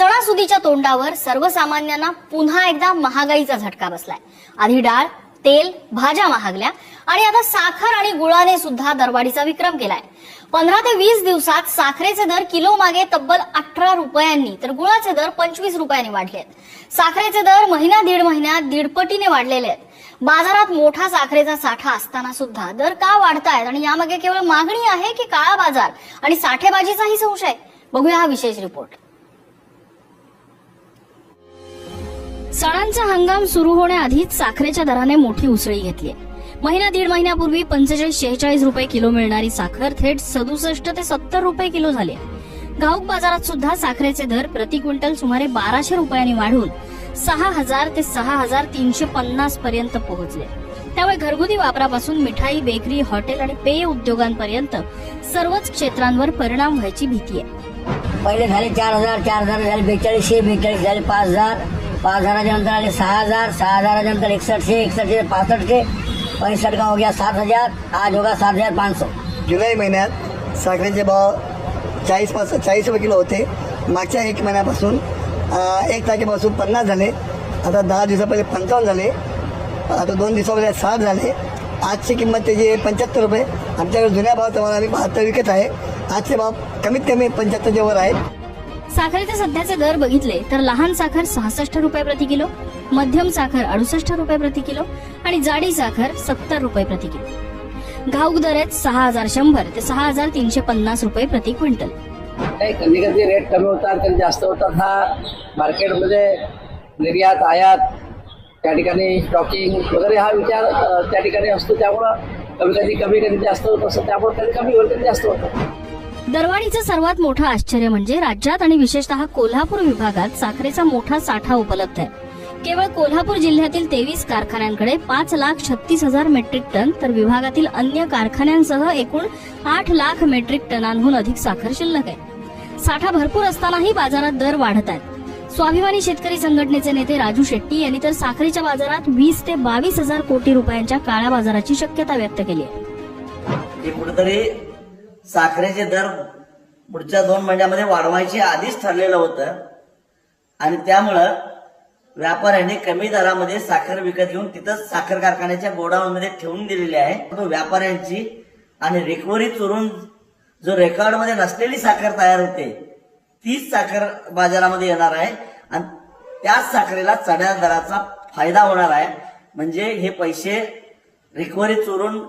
सणासुदीच्या तोंडावर सर्वसामान्यांना पुन्हा एकदा महागाईचा झटका बसलाय। आधी डाळ, तेल, भाज्या महागल्या आणि आता साखर आणि गुळाने सुद्धा दरवाढीचा विक्रम केलाय। 15 ते 20 दिवसात साखरेचे दर किलो मागे तब्बल 18 रुपयांनी तर गुळाचे दर 25 रुपयांनी वाढले आहेत। साखरेचे दर महिना दीड महिन्यात दीडपटीने वाढलेले आहेत। बाजारात मोठा साखरेचा साठा असताना सुद्धा दर का वाढतायत आणि यामागे केवळ मागणी आहे की काळा बाजार आणि साठेबाजीचाही संशय? बघूया हा विशेष रिपोर्ट। सणांचा हंगाम सुरू होण्याआधीच साखरेच्या दराने मोठी उसळी घेतली। महिना दीड महिन्यापूर्वी 45-46 रुपये किलो मिळणारी साखर थेट 67 ते 70 रुपये किलो झाली। घाऊक बाजारात सुद्धा साखरेचे दर प्रति क्विंटल सुमारे 1200 रुपयांनी वाढून 6000 ते 6350 पर्यंत पोहोचले। त्यामुळे घरगुती वापरापासून मिठाई, बेकरी, हॉटेल आणि पेय उद्योगांपर्यंत सर्वच क्षेत्रांवर परिणाम व्हायची भीती आहे। पहिले झाले 4000, 4000 झाले 4200, 42 झाले 5000, 5000 नंतर आले 6000, 6000 नंतर 6100, 6100 6500, 65 का हो गया 7000, आज होगा 7500। जुलै महिन्यात साखरेचे भाव 40 रुपये किलो होते। मागच्या एक महिन्यापासून 1 तारखेपासून 50 झाले, आता 10 दिवसा पहिले 55 झाले, आता 2 दिवसामध्ये 60 झाले। आजची किंमत त्याची 75 रुपये। आमच्याकडे जुन्या भाव तुम्हाला आम्ही 72 विकत आहे। आजचे भाव कमीत कमी 75 वर आहेत। साखरेचे सध्याचे दर बघितले तर लहान साखर 66 रुपये प्रति किलो, मध्यम साखर 68 रुपये प्रति किलो आणि जाडी साखर 70 रुपये प्रति किलो। घाऊक दर आहेत 6100 ते 6350 रुपये प्रति क्विंटल। कधी कधी रेट कमी होतात, कधी जास्त होतात। हा मार्केटमध्ये निर्यात आयात त्या ठिकाणी स्टॉकिंग वगैरे हा विचार त्या ठिकाणी असतो। त्यामुळं कधी जास्त होत असतं, त्यामुळे कधी कमी होतं, कधी जास्त होतं। दरवाढीचं सर्वात मोठं आश्चर्य म्हणजे राज्यात आणि विशेषतः कोल्हापूर विभागात साखरेचा मोठा साठा उपलब्ध आहे। केवळ कोल्हापूर जिल्ह्यातील 23 कारखान्यांकडे 5,36,000 मेट्रिक टन तर विभागातील अन्य कारखान्यांसह एकूण 8 लाख मेट्रिक टनांहून अधिक साखर शिल्लक आहे। साठा भरपूर असतानाही बाजारात दर वाढत आहेत। स्वाभिमानी शेतकरी संघटनेचे नेते राजू शेट्टी यांनी तर साखरेच्या बाजारात 20 ते 22,000 कोटी रुपयांच्या काळ्या बाजाराची शक्यता व्यक्त केली आहे। कुठेतरी साखरेचे दर पुढच्या 2 महिन्यामध्ये वाढवायचे आधीच ठरलेलं होतं आणि त्यामुळं व्यापाऱ्यांनी कमी दरामध्ये साखर विकत घेऊन तिथंच साखर कारखान्याच्या गोडाऊनमध्ये ठेवून दिलेली आहे। व्यापाऱ्यांची आणि रिकव्हरी चोरून जो रेकॉर्डमध्ये नसलेली साखर तयार होते तीच साखर बाजारामध्ये येणार आहे आणि त्याच साखरेला चढ्या दराचा फायदा होणार आहे। म्हणजे हे पैसे रिकव्हरी चोरून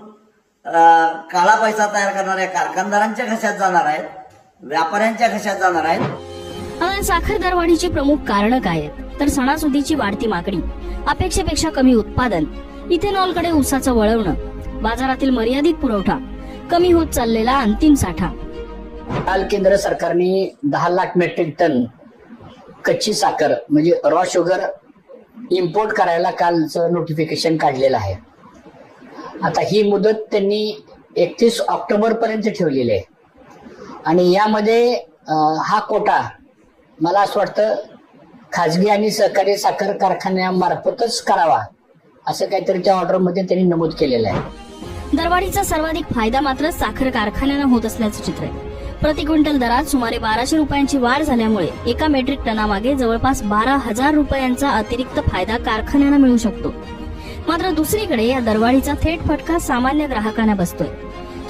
काळा पैसा तयार करणाऱ्या कारखानदारांच्या खिशात जाणार आहेत, व्यापाऱ्यांच्या खिशात जाणार आहेत। साखर दरवाढीची प्रमुख कारणं काय आहेत तर सणासुदीची वाढती मागणी, अपेक्षेपेक्षा कमी उत्पादन, इथेनॉलकडे ऊसाचं वळवणं, बाजारातील मर्यादित पुरवठा, कमी होत चाललेला अंतिम साठा। काल केंद्र सरकारने 10 लाख मेट्रिक टन कच्ची साखर म्हणजे रॉ शुगर इम्पोर्ट करायला कालचं नोटिफिकेशन काढलेलं आहे। आता ही मुदत त्यांनी 31 ऑक्टोबर पर्यंत ठेवलेली आहे आणि यामध्ये हा कोटा मला असं वाटतं खाजगी आणि सहकारी साखर कारखान्यामार्फतच करावा असं काहीतरी त्या ऑर्डरमध्ये त्यांनी नमूद केलेलं आहे। दरवाढीचा सर्वाधिक फायदा मात्र साखर कारखान्यांना होत असल्याचं चित्र आहे। प्रति क्विंटल दरात सुमारे 1200 रुपयांची वाढ झाल्यामुळे एका मेट्रिक टनामागे जवळपास 12,000 रुपयांचा अतिरिक्त फायदा कारखान्यांना मिळू शकतो। मात्र दुसरीकडे या दरवाढीचा थेट फटका सामान्य ग्राहकांना बसतोय।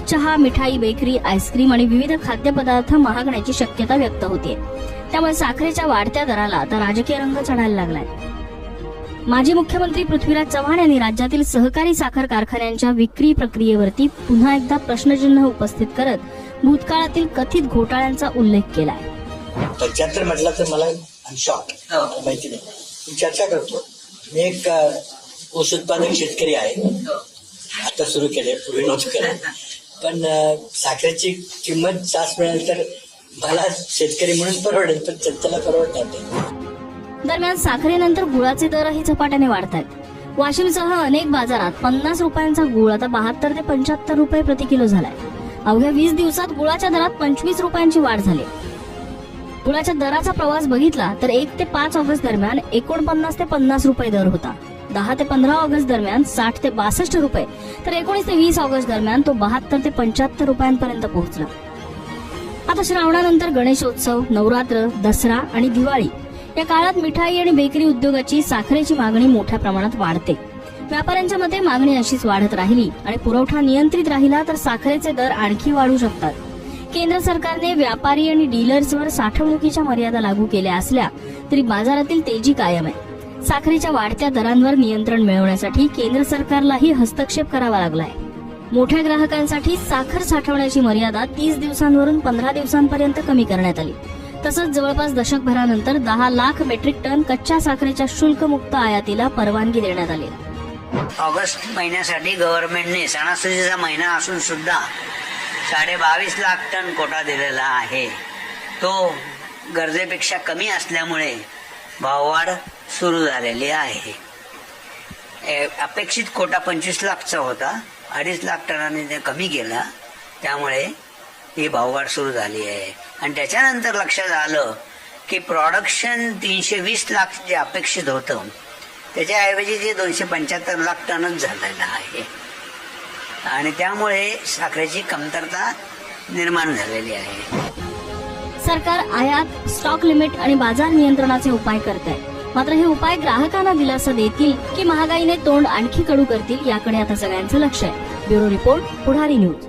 चहा, मिठाई, बेकरी, आईस्क्रीम आणि विविध खाद्यपदार्थ महागण्याची शक्यता व्यक्त होते। त्यामुळे साखरेच्या वाढत्या दराला आता राजकीय रंग चढायला लागलाय। माजी मुख्यमंत्री पृथ्वीराज चव्हाण यांनी राज्यातील सहकारी साखर कारखान्यांच्या विक्री प्रक्रियेवरती पुन्हा एकदा प्रश्नचिन्ह उपस्थित करत भूतकाळातील कथित घोटाळ्यांचा उल्लेख केलाय। 75 म्हटलं तर मला शॉक माहिती नाही, मी चर्चा करतो। मी एक ऊस उत्पादक शेतकरी आहे, आता सुरू केले, पूर्वी नव्हतं केलं, पण साखरेची किंमत जास्त मिळाली तर मला शेतकरी म्हणून परवडेल, पण जनतेला परवडणार नाही। दरम्यान साखरेनंतर गुळाचे दरही झपाट्याने वाढत आहेत। वाशिमसह अनेक बाजारात 50 रुपयांचा गुळ आता 72 ते 75 रुपये प्रति किलो झालाय। अवघ्या 20 दिवसात गुळाच्या दरात 25 रुपयांची वाढ झाली। गुळाच्या दराचा प्रवास बघितला तर 1 ते 5 ऑगस्ट दरम्यान 49 ते 50 रुपये दर होता। 10 ते 15 ऑगस्ट दरम्यान 60 ते 62 रुपये तर 19 ते 20 ऑगस्ट दरम्यान तो 72 ते 75 रुपयांपर्यंत पोहोचला। आता श्रावणानंतर गणेशोत्सव, नवरात्र, दसरा आणि दिवाळी या काळात मिठाई आणि बेकरी उद्योगाची साखरेची मागणी मोठ्या प्रमाणात वाढते. व्यापाऱ्यांच्या मते मागणी अशीच वाढत राहिली आणि पुरवठा नियंत्रित राहिला तर साखरेचे दर आणखी वाढू शकतात. केंद्र सरकारने व्यापारी आणि डीलर्सवर साठवणुकीच्या मर्यादा लागू केल्या असल्या तरी बाजारातील तेजी कायम आहे. साखरेच्या वाढत्या दरांवर नियंत्रण मिळवण्यासाठी केंद्र सरकारलाही हस्तक्षेप करावा लागलाय. मोठ्या ग्राहकांसाठी साखर साठवण्याची मर्यादा 30 दिवसांवरून 15 दिवसांपर्यंत कमी करण्यात आली. तसंच जवळपास दशकभरानंतर 10 लाख मेट्रिक टन कच्च्या साखरेच्या शुल्कमुक्त आयातीला परवानगी देण्यात आली. ऑगस्ट महिन्यासाठी गव्हर्नमेंटने सणासुदीचा महिना असून सुद्धा 22.5 लाख टन कोटा दिलेला आहे. तो गरजेपेक्षा कमी असल्यामुळे भाववाढ सुरू झालेली आहे. अपेक्षित कोटा 25 लाखचा होता, 2.5 लाख टनाने ते कमी केला, त्यामुळे ही भाववाढ सुरू झाली आहे. आणि त्याच्यानंतर लक्षात आलं की प्रोडक्शन 320 लाख जे अपेक्षित होतं त्याच्याऐवजी जे 275 लाख टनच झालेलं आहे आणि त्यामुळे साखरेची कमतरता निर्माण झालेली आहे. सरकार आयात, स्टॉक लिमिट आणि बाजार नियंत्रणाचे उपाय करत आहे. मात्र हे उपाय ग्राहकांना दिलासा देतील की महागाईने तोंड आणखी कडू करतील याकडे आता सगळ्यांचं लक्ष आहे. ब्युरो रिपोर्ट, पुढारी न्यूज.